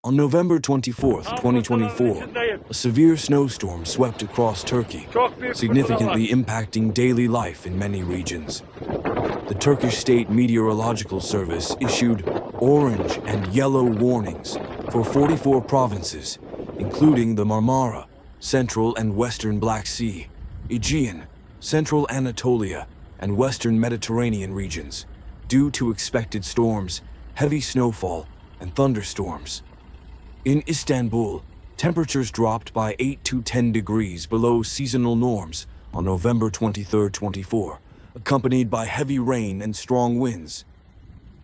On November 24, 2024, a severe snowstorm swept across Turkey, significantly impacting daily life in many regions. The Turkish State Meteorological Service issued orange and yellow warnings for 44 provinces, including the Marmara, Central and Western Black Sea, Aegean, Central Anatolia, and Western Mediterranean regions, due to expected storms, heavy snowfall, and thunderstorms. In Istanbul, temperatures dropped by 8 to 10 degrees below seasonal norms on November 23, 24, accompanied by heavy rain and strong winds.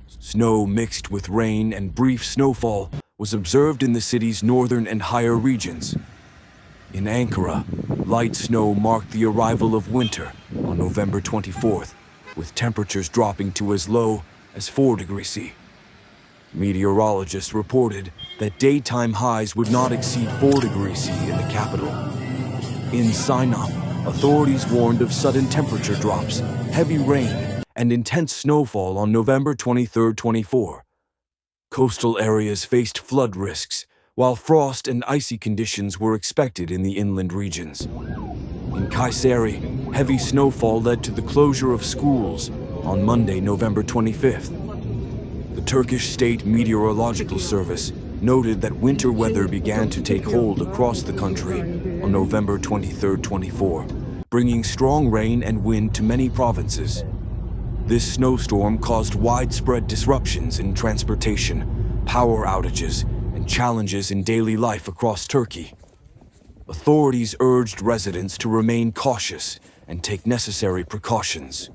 Snow mixed with rain and brief snowfall was observed in the city's northern and higher regions. In Ankara, light snow marked the arrival of winter on November 24th, with temperatures dropping to as low as 4 degrees C. Meteorologists reported that daytime highs would not exceed 4 degrees C in the capital. In Sinop, authorities warned of sudden temperature drops, heavy rain, and intense snowfall on November 23, 24. Coastal areas faced flood risks, while frost and icy conditions were expected in the inland regions. In Kayseri, heavy snowfall led to the closure of schools on Monday, November 25th. The Turkish State Meteorological Service noted that winter weather began to take hold across the country on November 23, 24, bringing strong rain and wind to many provinces. This snowstorm caused widespread disruptions in transportation, power outages, and challenges in daily life across Turkey. Authorities urged residents to remain cautious and take necessary precautions.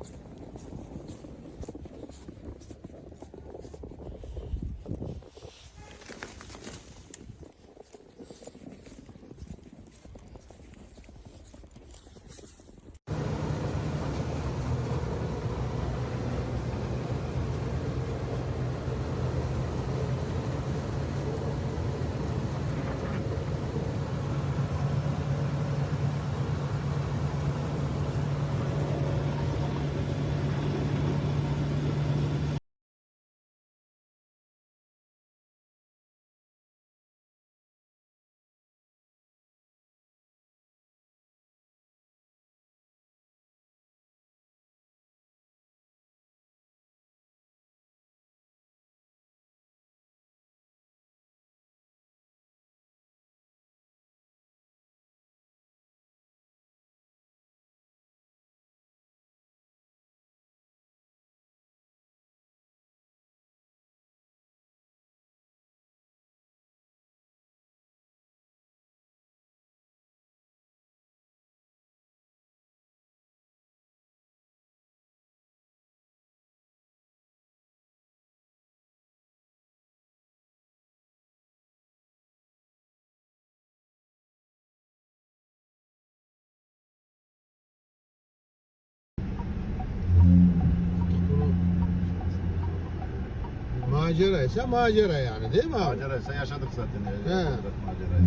Maceraysa macera yani değil mi abi? Maceraysa yaşadık zaten. He.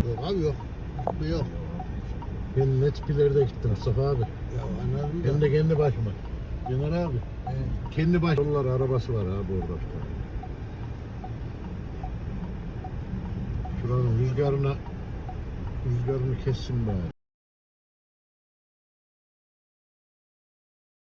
Yok abi yok. Bu yok. Ben net pilleri de gittim Mustafa abi. Ya anladım. Hem de kendi başıma. Caner abi. Kendi başıma. Arabası var abi orada. Şuranın rüzgarını kessin bari.